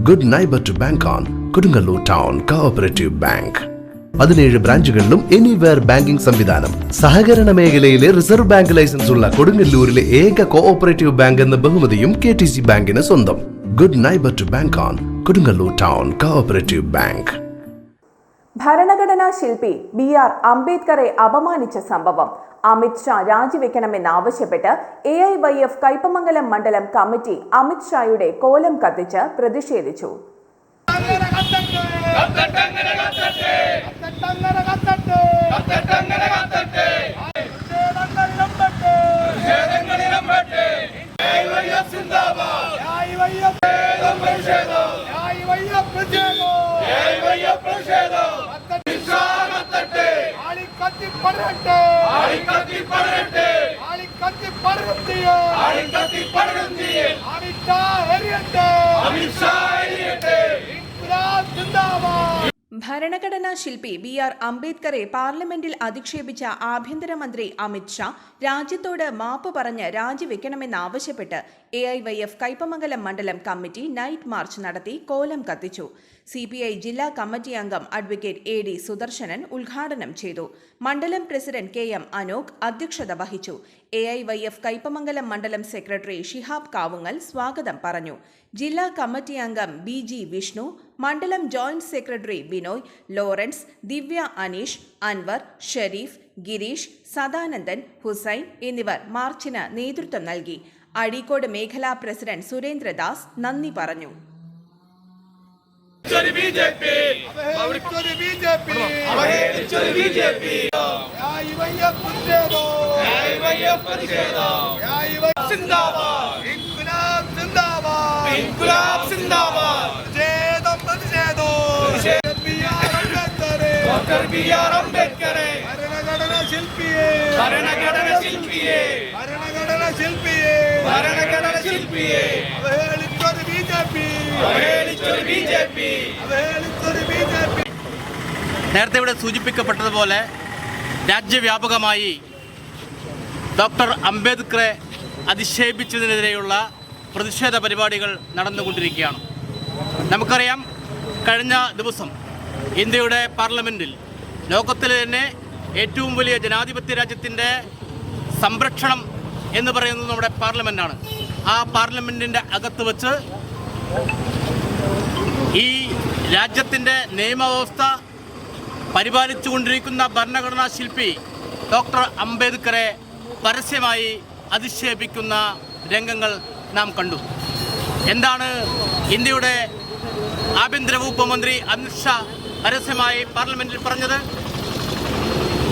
Good neighbour to bank on Kodungallur town cooperative bank. 17 ബ്രാഞ്ചുകളിലും anywhere banking സംവിധാനം. സഹകരണ മേഖലയിലെ റിസർവ് ബാങ്ക് ലൈസൻസ് ഉള്ള കൊടുങ്ങല്ലൂരിലെ ഏക കോഓപ്പറേറ്റീവ് ബാങ്ക് എന്ന ബഹുമതിയും KTC ബാങ്കിന് സ്വന്തം. Good neighbour to bank on Kodungallur town cooperative bank. ഭരണഘടനാ ശില്പി BR അംബേദ്കറെ അപമാനിച്ച സംഭവം അമിത് ഷാ രാജിവെക്കണമെന്നാവശ്യപ്പെട്ട് AIYF കയ്പമംഗലം മണ്ഡലം കമ്മിറ്റി അമിത് ഷായുടെ കോലം കത്തിച്ച് പ്രതിഷേധിച്ചു. ഭരണഘടനാ ശില്പി BR അംബേദ്കറെ പാർലമെന്റിൽ അധിക്ഷേപിച്ച ആഭ്യന്തരമന്ത്രി അമിത് ഷാ രാജ്യത്തോട് മാപ്പ് പറഞ്ഞ് രാജിവെക്കണമെന്നാവശ്യപ്പെട്ട് AIYF കയ്പമംഗലം മണ്ഡലം കമ്മിറ്റി നൈറ്റ് മാർച്ച് നടത്തി കോലം കത്തിച്ചു. CPI ജില്ലാ കമ്മിറ്റി അംഗം അഡ്വക്കേറ്റ് AD സുദർശനൻ ഉദ്ഘാടനം ചെയ്തു. മണ്ഡലം പ്രസിഡന്റ് KM അനോക് അധ്യക്ഷത വഹിച്ചു. AIYF കയ്പമംഗലം മണ്ഡലം സെക്രട്ടറി ഷിഹാബ് കാവുങ്ങൽ സ്വാഗതം പറഞ്ഞു. ജില്ലാ കമ്മിറ്റി അംഗം BG വിഷ്ണു, മണ്ഡലം ജോയിന്റ് സെക്രട്ടറി ബിനോയ്, ലോറൻസ്, ദിവ്യ അനീഷ്, അൻവർ, ഷെരീഫ്, ഗിരീഷ്, സദാനന്ദൻ, ഹുസൈൻ എന്നിവർ മാർച്ചിന് നേതൃത്വം നൽകി. അഴീക്കോട് മേഖലാ പ്രസിഡന്റ് സുരേന്ദ്രദാസ് നന്ദി പറഞ്ഞു. നേരത്തെ ഇവിടെ സൂചിപ്പിക്കപ്പെട്ടതുപോലെ രാജ്യവ്യാപകമായി ഡോക്ടർ അംബേദ്കറെ അധിക്ഷേപിച്ചതിനെതിരെയുള്ള പ്രതിഷേധ പരിപാടികൾ നടന്നുകൊണ്ടിരിക്കുകയാണ്. നമുക്കറിയാം, കഴിഞ്ഞ ദിവസം ഇന്ത്യയുടെ പാർലമെൻറ്റിൽ ലോകത്തിലെ തന്നെ ഏറ്റവും വലിയ ജനാധിപത്യ രാജ്യത്തിൻ്റെ സംരക്ഷണം എന്ന് പറയുന്നത് നമ്മുടെ പാർലമെൻറ്റാണ്. ആ പാർലമെൻറ്റിൻ്റെ അകത്ത് വച്ച് ഈ രാജ്യത്തിൻ്റെ നിയമവ്യവസ്ഥ പരിപാലിച്ചുകൊണ്ടിരിക്കുന്ന ഭരണഘടനാ ശില്പി ഡോക്ടർ അംബേദ്കറെ പരസ്യമായി അധിക്ഷേപിക്കുന്ന രംഗങ്ങൾ നാം കണ്ടു. എന്താണ് ഇന്ത്യയുടെ ആഭ്യന്തര വകുപ്പ് മന്ത്രി അമിത് ഷാ പരസ്യമായി പാർലമെൻറ്റിൽ പറഞ്ഞത്?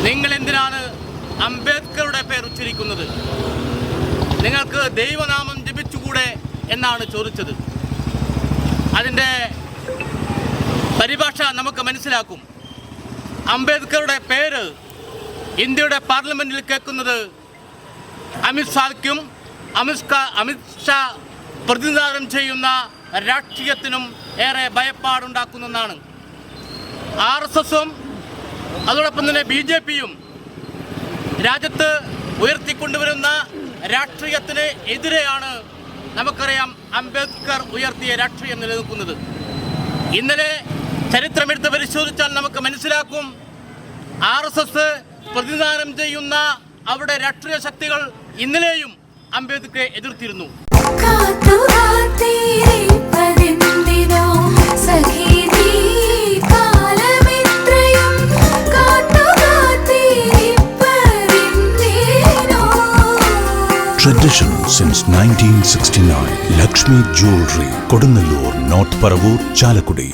നിങ്ങൾ എന്തിനാണ് അംബേദ്കറുടെ പേർ ഉച്ചരിക്കുന്നത്? നിങ്ങൾക്ക് ദൈവനാമം ജപിച്ചുകൂടെ എന്നാണ് ചോദിച്ചത്. അതിൻ്റെ പരിഭാഷ നമുക്ക് മനസ്സിലാക്കും. അംബേദ്കറുടെ പേര് ഇന്ത്യയുടെ പാർലമെൻറ്റിൽ കേൾക്കുന്നത് അമിത് ഷാ പ്രതിനിധാനം ചെയ്യുന്ന രാഷ്ട്രീയത്തിനും ഏറെ ഭയപ്പാടുണ്ടാക്കുന്നതാണ്. RSSും അതോടൊപ്പം തന്നെ BJPയും രാജ്യത്ത് ഉയർത്തിക്കൊണ്ടുവരുന്ന രാഷ്ട്രീയത്തിന് എതിരെയാണ് നമുക്കറിയാം അംബേദ്കർ ഉയർത്തിയ രാഷ്ട്രീയം നിലനിൽക്കുന്നത്. ഇന്നലെ ചരിത്രമെടുത്ത് പരിശോധിച്ചാൽ നമുക്ക് മനസ്സിലാക്കും, RSS പ്രതിനിധാനം ചെയ്യുന്ന അവരുടെ രാഷ്ട്രീയ ശക്തികൾ ഇന്നലെയും അംബേദ്കറെ എതിർത്തിരുന്നു. Tradition since 1969. Lakshmi Jewelry, Kodunallur, North Paravur, Chalakudi.